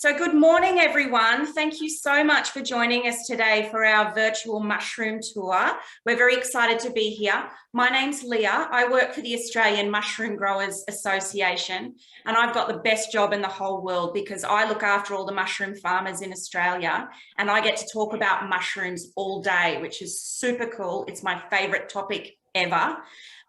So good morning, everyone. Thank you so much for joining us today for our virtual mushroom tour. We're very excited to be here. My name's Leah. I work for the Australian Mushroom Growers Association, and I've got the best job in the whole world because I look after all the mushroom farmers in Australia, and I get to talk about mushrooms all day, which is super cool. It's my favorite topic ever.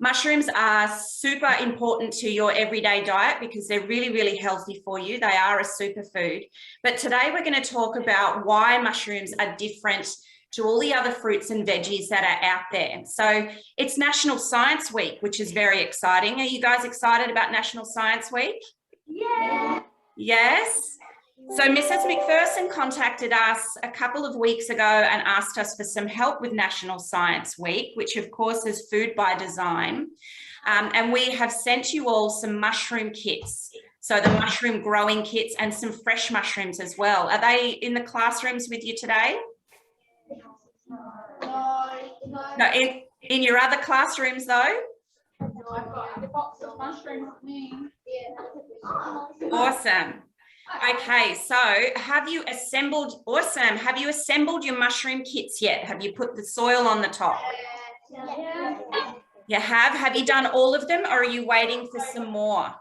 Mushrooms are super important to your everyday diet because they're really, really healthy for you. They are a superfood. But today we're going to talk about why mushrooms are different to all the other fruits and veggies that are out there. So it's National Science Week, which is very exciting. Are you guys excited about National Science Week? Yeah. Yes? So Mrs. McPherson contacted us a couple of weeks ago and asked us for some help with National Science Week, which of course is Food by Design. And we have sent you all some mushroom kits. So the mushroom growing kits and some fresh mushrooms as well. Are they in the classrooms with you today? No, in your other classrooms though? I've got a box of mushrooms with me. Yeah. Awesome. Okay, so have you assembled your mushroom kits yet? Have you put the soil on the top? Yeah. You have? Have you done all of them or are you waiting for some more?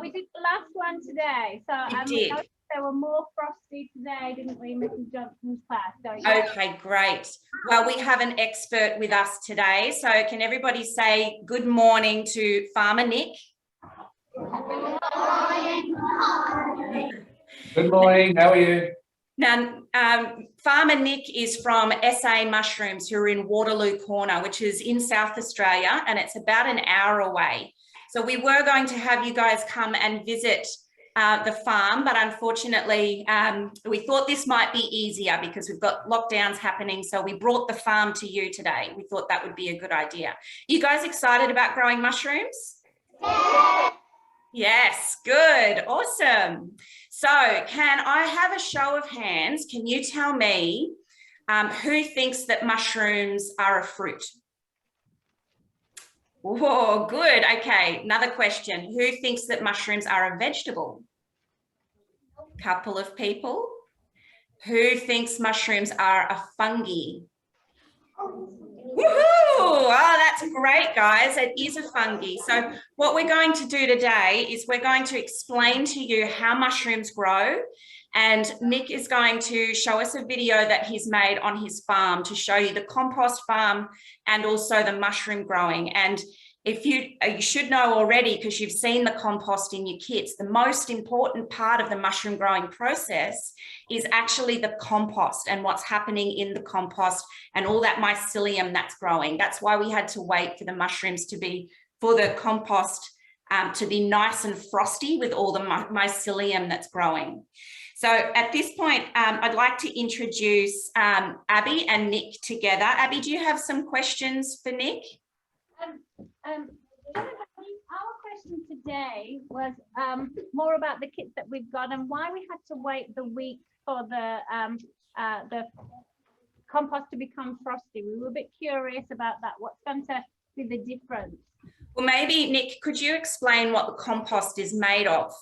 We did the last one today. So You did? There were more frosty today, didn't we, Mrs. Johnson's class? So, yeah. Okay, great. Well, we have an expert with us today. So can everybody say good morning to Farmer Nick? Good morning, how are you? Now, Farmer Nick is from SA Mushrooms, who are in Waterloo Corner, which is in South Australia, and it's about an hour away. So we were going to have you guys come and visit the farm, but unfortunately, we thought this might be easier because we've got lockdowns happening. So we brought the farm to you today. We thought that would be a good idea. You guys excited about growing mushrooms? Yeah. Yes, good, awesome. So can I have a show of hands? Can you tell me who thinks that mushrooms are a fruit? Oh, good. Okay, another question. Who thinks that mushrooms are a vegetable? Couple of people. Who thinks mushrooms are a fungi? Woohoo! Oh, that's great, guys. It is a fungi. So what we're going to do today is we're going to explain to you how mushrooms grow. And Nick is going to show us a video that he's made on his farm to show you the compost farm and also the mushroom growing. And if you should know already, because you've seen the compost in your kits, the most important part of the mushroom growing process is actually the compost and what's happening in the compost and all that mycelium that's growing. That's why we had to wait for the mushrooms for the compost to be nice and frosty with all the mycelium that's growing. So at this point, I'd like to introduce Abby and Nick together. Abby, do you have some questions for Nick? Our question today was more about the kits that we've got and why we had to wait the week for the compost to become frosty. We were a bit curious about that. What's going to be the difference? Well, maybe Nick, could you explain what the compost is made of?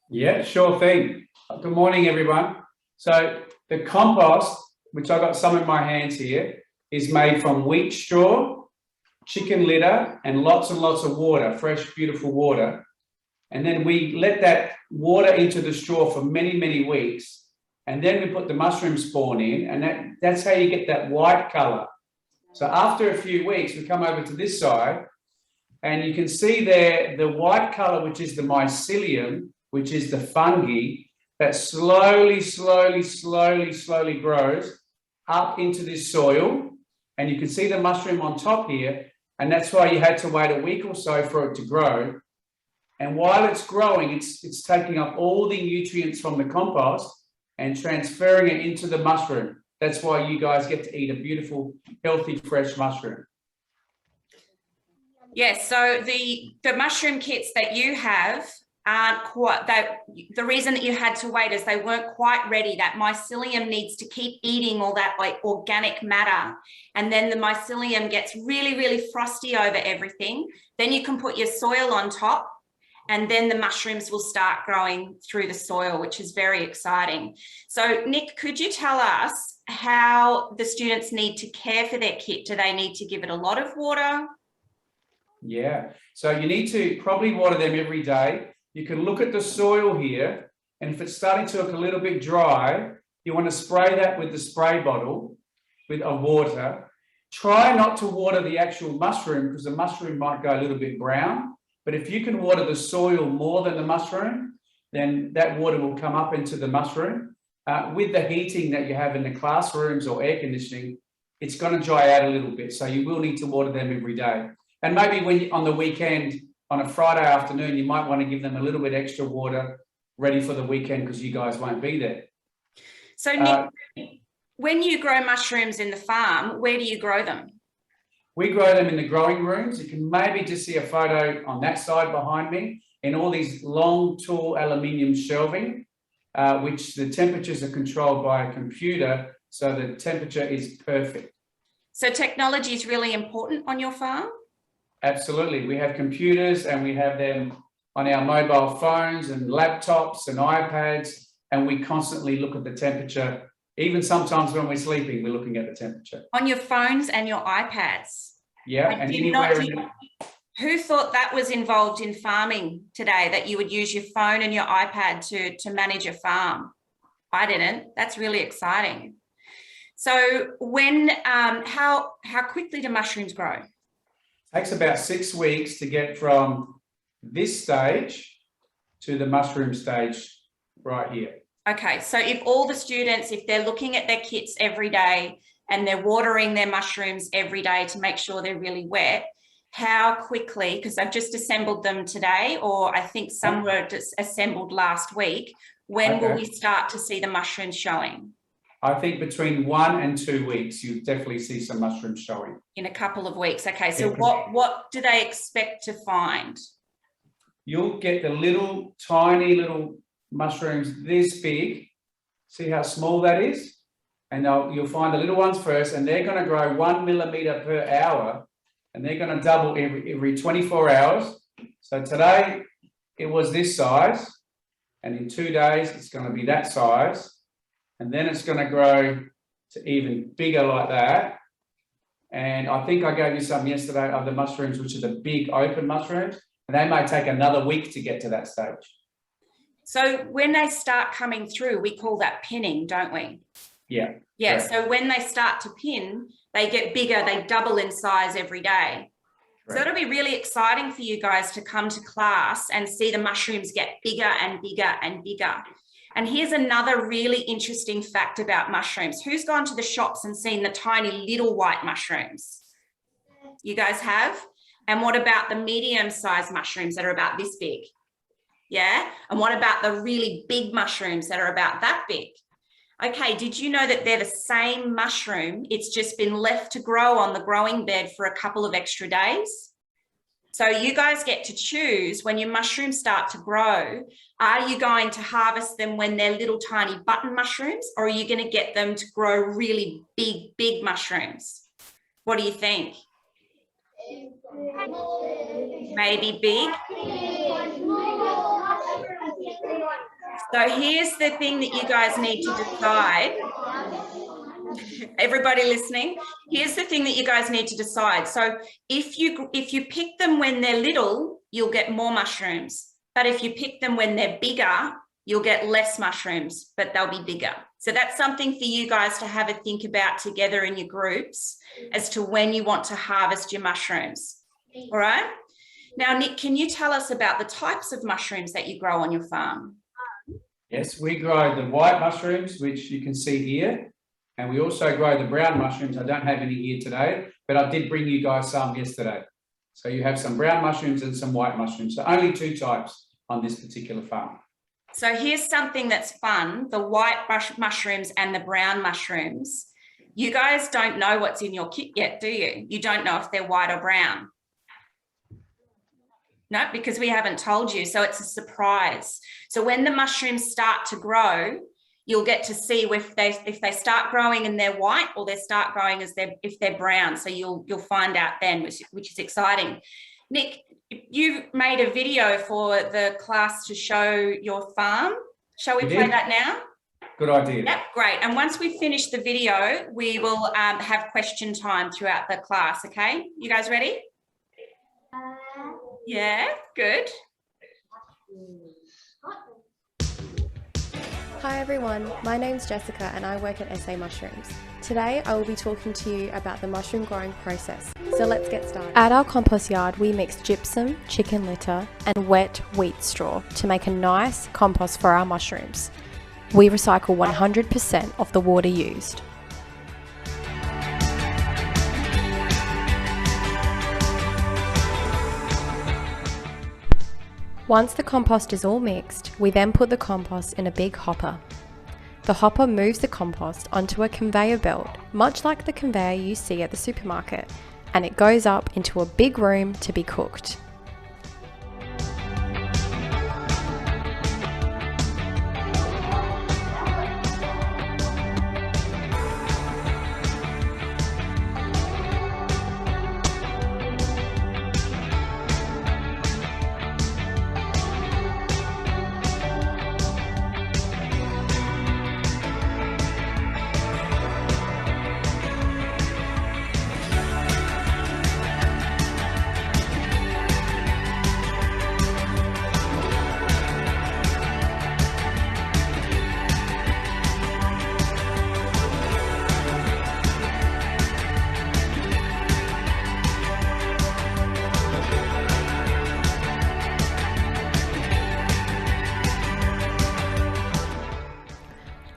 Yeah, sure thing. Good morning, everyone. So the compost, which I've got some in my hands here, is made from wheat straw, chicken litter, and lots of water, fresh, beautiful water. And then we let that water into the straw for many, many weeks. And then we put the mushroom spawn in, and that's how you get that white color. So after a few weeks, we come over to this side, and you can see there the white color, which is the mycelium, which is the fungi, that slowly grows up into this soil. And you can see the mushroom on top here. And that's why you had to wait a week or so for it to grow. And while it's growing, it's taking up all the nutrients from the compost and transferring it into the mushroom. That's why you guys get to eat a beautiful, healthy, fresh mushroom. Yes, so the mushroom kits that you have aren't quite, the reason that you had to wait is they weren't quite ready. That mycelium needs to keep eating all that like organic matter. And then the mycelium gets really, really frosty over everything. Then you can put your soil on top and then the mushrooms will start growing through the soil, which is very exciting. So Nick, could you tell us how the students need to care for their kit? Do they need to give it a lot of water? Yeah, so you need to probably water them every day. You can look at the soil here, and if it's starting to look a little bit dry, you want to spray that with the spray bottle with a water. Try not to water the actual mushroom because the mushroom might go a little bit brown. But if you can water the soil more than the mushroom, then that water will come up into the mushroom. With the heating that you have in the classrooms or air conditioning, it's going to dry out a little bit. So you will need to water them every day. And maybe when on the weekend, on a Friday afternoon, you might want to give them a little bit extra water ready for the weekend because you guys won't be there. So Nick, when you grow mushrooms in the farm, where do you grow them? We grow them in the growing rooms. You can maybe just see a photo on that side behind me in all these long, tall aluminium shelving, which the temperatures are controlled by a computer. So the temperature is perfect. So technology is really important on your farm? Absolutely. We have computers and we have them on our mobile phones and laptops and iPads, and we constantly look at the temperature. Even sometimes when we're sleeping, we're looking at the temperature. On your phones and your iPads? Yeah, and anywhere who thought that was involved in farming today, that you would use your phone and your iPad to manage a farm? I didn't. That's really exciting. So when, how quickly do mushrooms grow? Takes about 6 weeks to get from this stage to the mushroom stage right here. Okay, so if all the students, if they're looking at their kits every day and they're watering their mushrooms every day to make sure they're really wet, how quickly, because I've just assembled them today, or I think some were just assembled last week, when will we start to see the mushrooms showing? I think between 1 and 2 weeks, you'll definitely see some mushrooms showing. In a couple of weeks. Okay, so what do they expect to find? You'll get the little, tiny little mushrooms this big. See how small that is? And you'll find the little ones first, and they're going to grow 1 millimeter per hour, and they're going to double every 24 hours. So today it was this size, and in 2 days it's going to be that size. And then it's going to grow to even bigger like that. And I think I gave you some yesterday of the mushrooms, which are the big open mushrooms, and they may take another week to get to that stage. So when they start coming through, we call that pinning, don't we? Yeah. Yeah, correct. so when they start to pin, they get bigger, they double in size every day. Correct. So it'll be really exciting for you guys to come to class and see the mushrooms get bigger and bigger and bigger. And here's another really interesting fact about mushrooms. Who's gone to the shops and seen the tiny little white mushrooms? You guys have? And what about the medium-sized mushrooms that are about this big? Yeah? And what about the really big mushrooms that are about that big? Okay, did you know that they're the same mushroom? It's just been left to grow on the growing bed for a couple of extra days. So you guys get to choose when your mushrooms start to grow. Are you going to harvest them when they're little tiny button mushrooms, or are you going to get them to grow really big, big mushrooms? What do you think? Maybe big? So here's the thing that you guys need to decide. Everybody listening, here's the thing that you guys need to decide. So if you pick them when they're little, you'll get more mushrooms. But if you pick them when they're bigger, you'll get less mushrooms, but they'll be bigger. So that's something for you guys to have a think about together in your groups as to when you want to harvest your mushrooms. All right. Now, Nick, can you tell us about the types of mushrooms that you grow on your farm? Yes, we grow the white mushrooms, which you can see here. And we also grow the brown mushrooms. I don't have any here today, but I did bring you guys some yesterday. So you have some brown mushrooms and some white mushrooms. So only 2 types on this particular farm. So here's something that's fun, the white mushrooms and the brown mushrooms. You guys don't know what's in your kit yet, do you? You don't know if they're white or brown. No, because we haven't told you. So it's a surprise. So when the mushrooms start to grow, you'll get to see if they start growing and they're white, or they start growing if they're brown. So you'll find out then, which is exciting. Nick, you made a video for the class to show your farm. Shall we We play did. that now? Good idea. Yep, great. And once we finish the video, we will have question time throughout the class, okay? You guys ready? Yeah, good. Hi everyone, my name's Jessica and I work at SA Mushrooms. Today I will be talking to you about the mushroom growing process, so let's get started. At our compost yard we mix gypsum, chicken litter and wet wheat straw to make a nice compost for our mushrooms. We recycle 100% of the water used. Once the compost is all mixed, we then put the compost in a big hopper. The hopper moves the compost onto a conveyor belt, much like the conveyor you see at the supermarket, and it goes up into a big room to be cooked.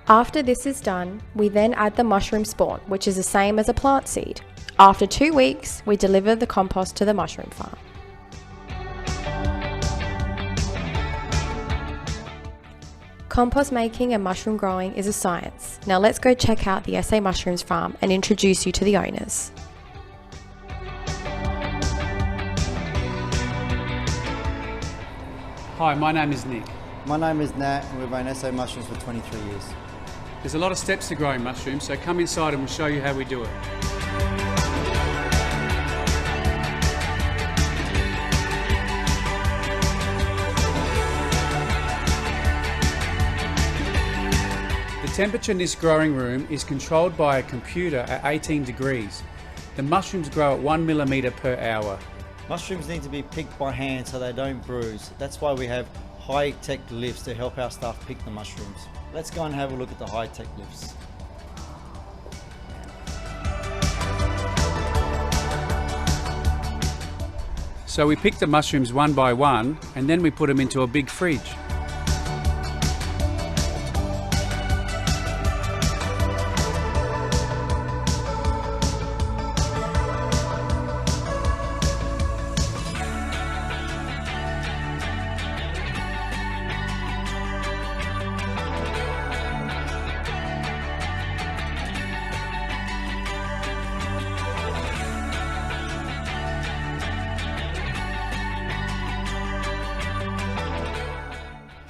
After this is done, we then add the mushroom spawn, which is the same as a plant seed. After 2 weeks, we deliver the compost to the mushroom farm. Compost making and mushroom growing is a science. Now let's go check out the SA Mushrooms farm and introduce you to the owners. Hi, my name is Nick. My name is Nat and we've owned SA Mushrooms for 23 years. There's a lot of steps to growing mushrooms, so come inside and we'll show you how we do it. The temperature in this growing room is controlled by a computer at 18 degrees. The mushrooms grow at 1 millimetre per hour. Mushrooms need to be picked by hand so they don't bruise. That's why we have high-tech lifts to help our staff pick the mushrooms. Let's go and have a look at the high-tech lifts. So we pick the mushrooms one by one and then we put them into a big fridge.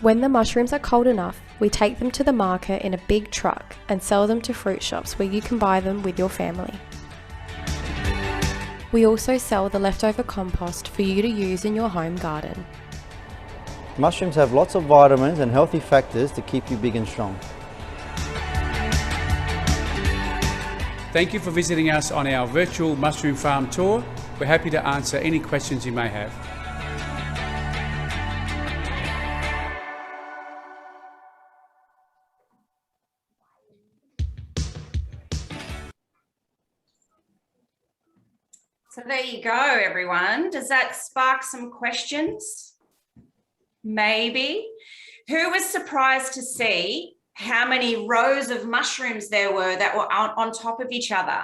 When the mushrooms are cold enough, we take them to the market in a big truck and sell them to fruit shops where you can buy them with your family. We also sell the leftover compost for you to use in your home garden. Mushrooms have lots of vitamins and healthy factors to keep you big and strong. Thank you for visiting us on our virtual mushroom farm tour. We're happy to answer any questions you may have. So there you go, everyone. Does that spark some questions? Maybe. Who was surprised to see how many rows of mushrooms there were that were on top of each other?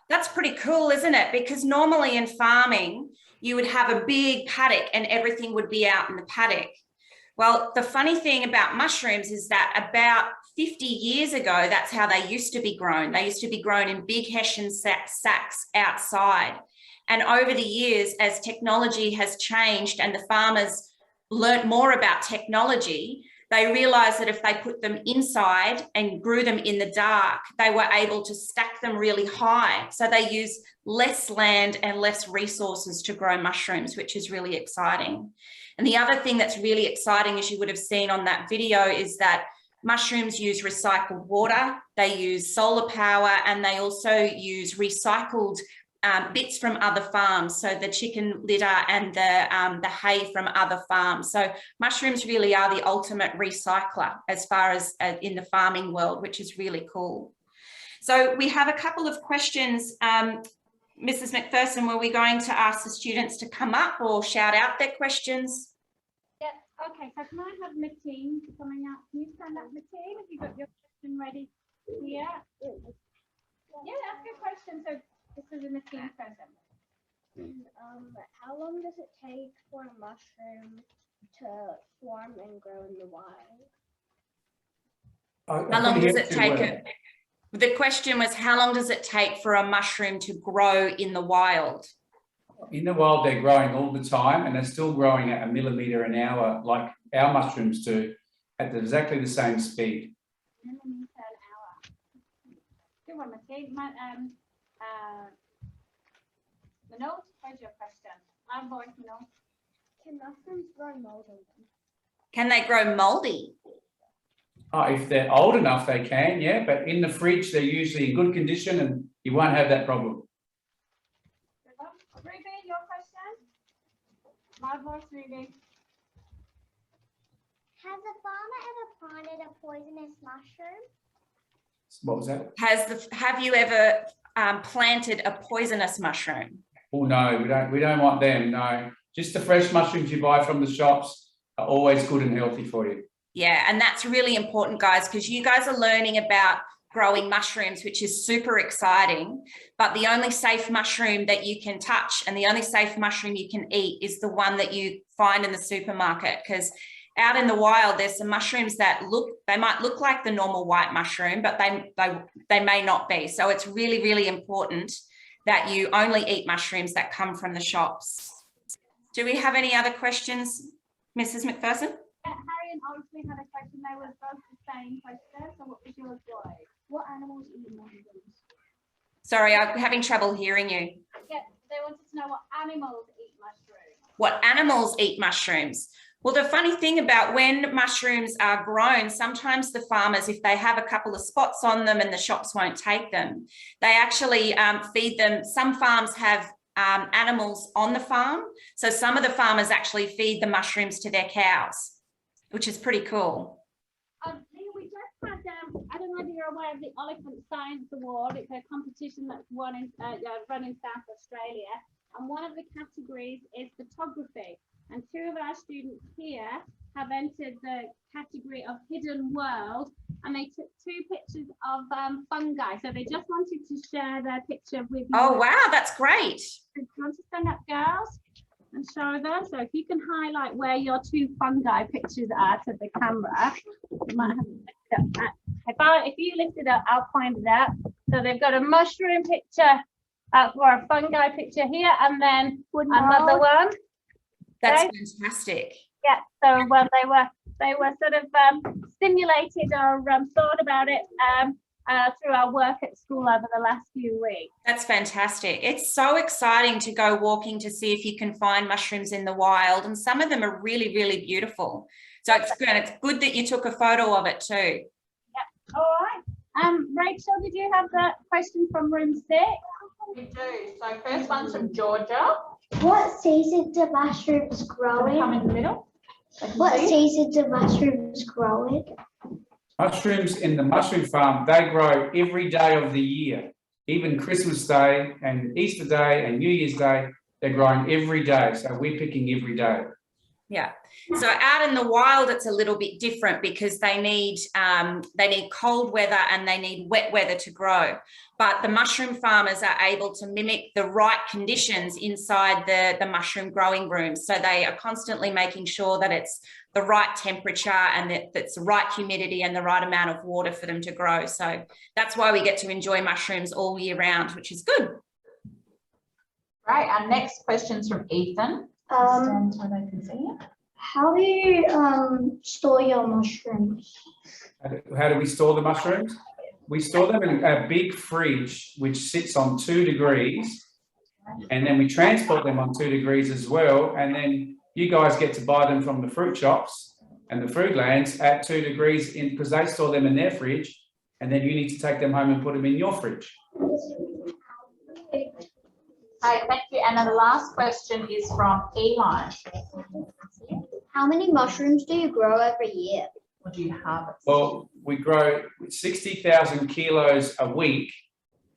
That's pretty cool, isn't it? Because normally in farming, you would have a big paddock and everything would be out in the paddock. Well, the funny thing about mushrooms is that about 50 years ago, that's how they used to be grown. They used to be grown in big Hessian sacks outside. And over the years, as technology has changed and the farmers learnt more about technology, they realized that if they put them inside and grew them in the dark, they were able to stack them really high. So they use less land and less resources to grow mushrooms, which is really exciting. And the other thing that's really exciting, as you would have seen on that video, is that mushrooms use recycled water, they use solar power, and they also use recycled bits from other farms, so the chicken litter and the hay from other farms. So mushrooms really are the ultimate recycler as far as in the farming world, which is really cool. So we have a couple of questions. Mrs. McPherson, were we going to ask the students to come up or shout out their questions? Yeah, okay, so can I have Mateen coming out? Can you stand up, Mateen? Have you got your question ready here? Yeah, ask your question. So this is in the team present. How long does it take for a mushroom to form and grow in the wild? How long does it take? The question was, how long does it take for a mushroom to grow in the wild? In the wild, they're growing all the time, and they're still growing at 1 millimetre an hour, like our mushrooms do, at exactly the same speed. 1 millimetre an hour. Good one, Mateen. Manoj, where's your question? I'm voice, Manoj. Can mushrooms grow mold in them? Can they grow mouldy? Oh, if they're old enough, they can, yeah, but in the fridge, they're usually in good condition and you won't have that problem. Ruby, your question? My voice, Ruby. Has a farmer ever planted a poisonous mushroom? What was that? Have you ever planted a poisonous mushroom? Oh no, we don't want them. No, just the fresh mushrooms you buy from the shops are always good and healthy for you. Yeah, and that's really important, guys, because you guys are learning about growing mushrooms, which is super exciting. But the only safe mushroom that you can touch and the only safe mushroom you can eat is the one that you find in the supermarket, because out in the wild, there's some mushrooms that they might look like the normal white mushroom, but they may not be. So it's really, really important that you only eat mushrooms that come from the shops. Do we have any other questions, Mrs. McPherson? Harry and Osley had a question. They were both the same question. So what was yours, boy? What animals eat mushrooms? Sorry, I'm having trouble hearing you. Yeah, they wanted to know what animals eat mushrooms. What animals eat mushrooms? Well, the funny thing about when mushrooms are grown, sometimes the farmers, if they have a couple of spots on them and the shops won't take them, they actually feed them. Some farms have animals on the farm. So some of the farmers actually feed the mushrooms to their cows, which is pretty cool. Leah, we just had, I don't know if you're aware of the Elephant Science Award. It's a competition that's run in South Australia. And one of the categories is photography. And two of our students here have entered the category of Hidden World, and they took 2 pictures of fungi. So they just wanted to share their picture with you. Oh, wow, that's great. Do you want to stand up, girls, and show them? So if you can highlight where your 2 fungi pictures are to the camera, you might have to lift it up. If you lift it up, I'll find it out. So they've got a mushroom picture or a fungi picture here, and then another one. That's fantastic. Yeah, so they were sort of stimulated or thought about it through our work at school over the last few weeks. That's fantastic. It's so exciting to go walking to see if you can find mushrooms in the wild, and some of them are really, really beautiful. So it's good that you took a photo of it too. Yeah, all right. Rachel, did you have the question from room 6? We do. So first one's from Georgia. What season do mushrooms grow in? Come in the middle. What season do mushrooms grow in? Mushrooms in the mushroom farm, they grow every day of the year. Even Christmas Day and Easter Day and New Year's Day, they're growing every day. So we're picking every day. Yeah. So out in the wild, it's a little bit different because they need cold weather and they need wet weather to grow. But the mushroom farmers are able to mimic the right conditions inside the mushroom growing room. So they are constantly making sure that it's the right temperature and that it's the right humidity and the right amount of water for them to grow. So that's why we get to enjoy mushrooms all year round, which is good. Right. Our next question's from Ethan. Stand so they can see it. How do you store your mushrooms? How do we store the mushrooms? We store them in a big fridge, which sits on 2 degrees, and then we transport them on 2 degrees as well. And then you guys get to buy them from the fruit shops and the food lands at 2 degrees because they store them in their fridge, and then you need to take them home and put them in your fridge. Hi, thank you. And then the last question is from Eli. How many mushrooms do you grow every year? What do you harvest? Well, we grow 60,000 kilos a week.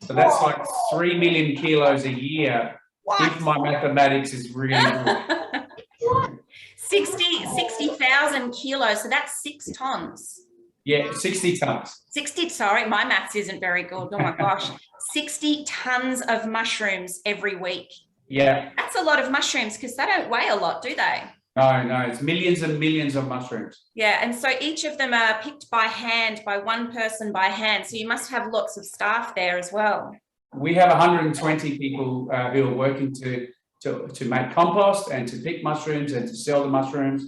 So that's like 3 million kilos a year. If my mathematics is really good. 60,000 kilos. So that's 6 tons. Yeah, 60 tons. 60, sorry, my maths isn't very good. Oh my gosh. 60 tons of mushrooms every week. Yeah. That's a lot of mushrooms because they don't weigh a lot, do they? No, it's millions and millions of mushrooms. Yeah, and so each of them are picked by hand, by one person by hand. So you must have lots of staff there as well. We have 120 people who are working to make compost and to pick mushrooms and to sell the mushrooms,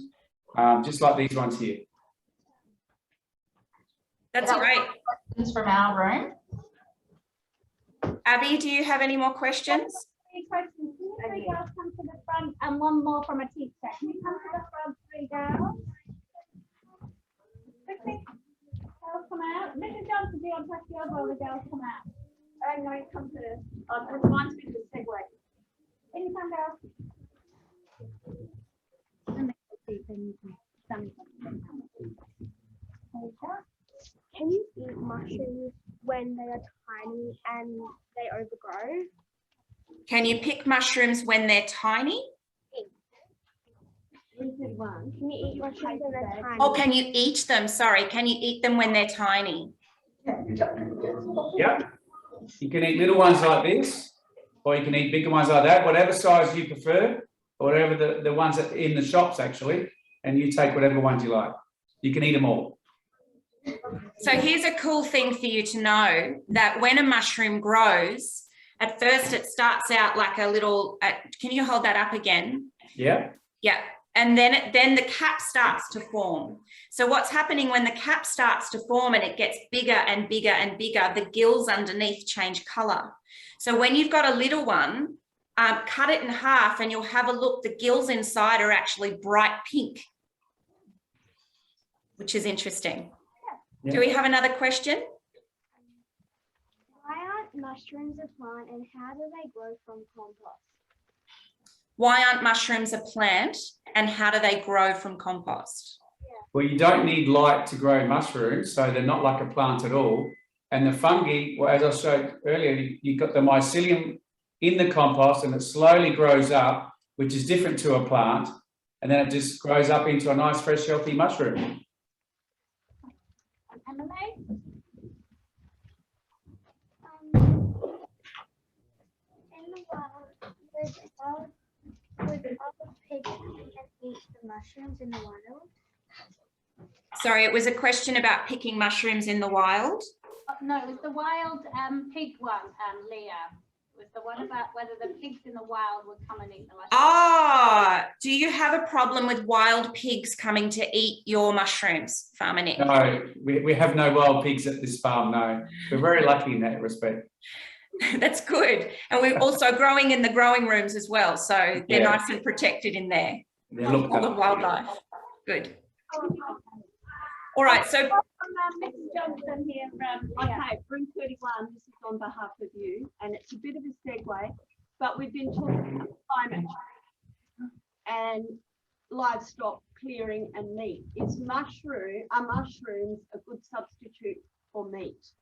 just like these ones here. That's great. Questions from our room. Abby, do you have any more questions? Three questions. Can you 3 girls come to the front and one more from a teacher? Can you come to the front, 3 girls? Quickly. Girls come out. Mrs. Johnson, do you want to touch the other while the girls come out? Oh, no, come to this. Oh, it reminds me of the segue. In you come, girls. Can you eat mushrooms when they are tiny and they overgrow? Can you pick mushrooms when they're tiny? Can you eat mushrooms when they're tiny? Or can you eat them? Sorry, can you eat them when they're tiny? Yeah. You can eat little ones like this, or you can eat bigger ones like that, whatever size you prefer, or whatever the ones that in the shops actually, and you take whatever ones you like. You can eat them all. So here's a cool thing for you to know, that when a mushroom grows, at first it starts out like a little, can you hold that up again? Yeah. Yeah. And then the cap starts to form. So what's happening when the cap starts to form and it gets bigger and bigger and bigger, the gills underneath change color. So when you've got a little one, cut it in half and you'll have a look, the gills inside are actually bright pink, which is interesting. Yeah. Do we have another question? Why aren't mushrooms a plant and how do they grow from compost? Why aren't mushrooms a plant and how do they grow from compost? Well, you don't need light to grow mushrooms, so they're not like a plant at all. And the fungi, well, as I showed earlier, you've got the mycelium in the compost and it slowly grows up, which is different to a plant. And then it just grows up into a nice, fresh, healthy mushroom. Emily? In the wild, would other pigs eat the mushrooms in the wild? Sorry, it was a question about picking mushrooms in the wild. No, it was the wild pig one, Leah. It was the one about whether the pigs in the wild would come and eat the mushrooms. Ah, do you have a problem with wild pigs coming to eat your mushrooms, Farmer Nick? No, we have no wild pigs at this farm, no. We're very lucky in that respect. That's good. And we're also growing in the growing rooms as well. So they're Yeah. nice and protected in there. They're looked All the after. wildlife. Good. All right, so Mrs. Johnson here from Okay, Room 31, this is on behalf of you, and it's a bit of a segue, but we've been talking about climate change and livestock clearing and meat. Are mushrooms a good substitute for meat?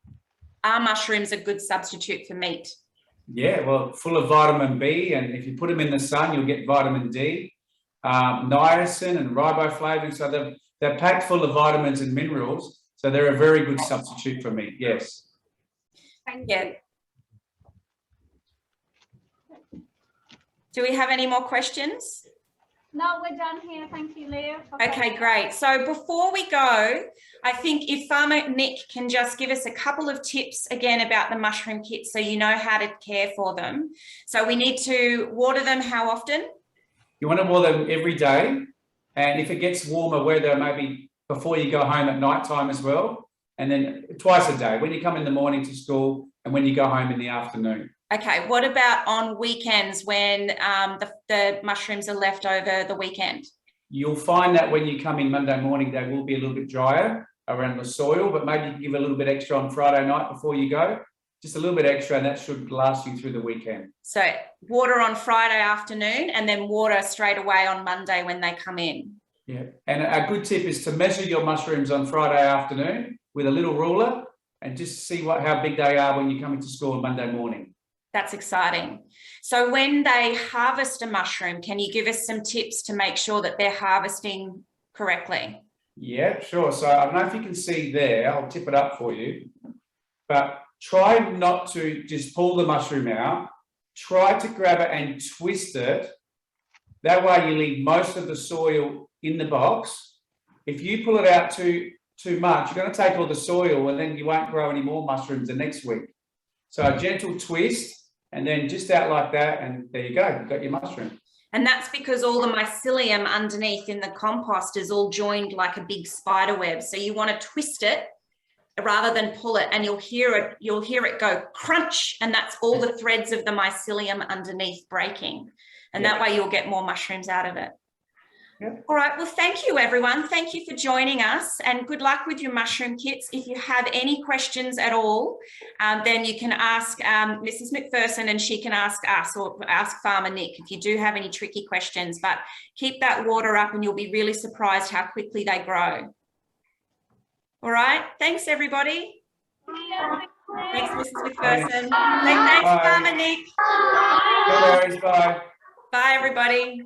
are mushrooms a good substitute for meat? Yeah, well, full of vitamin B, and if you put them in the sun, you'll get vitamin D, niacin and riboflavin. So they're packed full of vitamins and minerals. So they're a very good substitute for meat. Yes. Yeah. Do we have any more questions? No, we're done here. Thank you, Leah. Okay, great. So before we go, I think if Farmer Nick can just give us a couple of tips again about the mushroom kits so you know how to care for them. So we need to water them how often? You want to water them every day, And if it gets warmer weather, maybe before you go home at night time as well. And then twice a day, when you come in the morning to school and when you go home in the afternoon. Okay, what about on weekends when the mushrooms are left over the weekend? You'll find that when you come in Monday morning, they will be a little bit drier around the soil, but maybe you can give a little bit extra on Friday night before you go. Just a little bit extra, and that should last you through the weekend. So water on Friday afternoon and then water straight away on Monday when they come in. Yeah, and a good tip is to measure your mushrooms on Friday afternoon with a little ruler and just see how big they are when you come into school on Monday morning. That's exciting. So when they harvest a mushroom, can you give us some tips to make sure that they're harvesting correctly? Yeah, sure. So I don't know if you can see there, I'll tip it up for you, but try not to just pull the mushroom out. Try to grab it and twist it. That way you leave most of the soil in the box. If you pull it out too much, you're going to take all the soil and then you won't grow any more mushrooms the next week. So a gentle twist and then just out like that, and there you go, you've got your mushroom. And that's because all the mycelium underneath in the compost is all joined like a big spider web. So you want to twist it rather than pull it, and you'll hear it go crunch, and that's all the threads of the mycelium underneath breaking. And that way you'll get more mushrooms out of it. Yep. All right, well, thank you, everyone. Thank you for joining us, and good luck with your mushroom kits. If you have any questions at all, then you can ask Mrs. McPherson, and she can ask us or ask Farmer Nick if you do have any tricky questions. But keep that water up and you'll be really surprised how quickly they grow. All right, thanks, everybody. Thanks, Mrs. McPherson. Thanks, Farmer Nick. No worries, bye. Bye, everybody.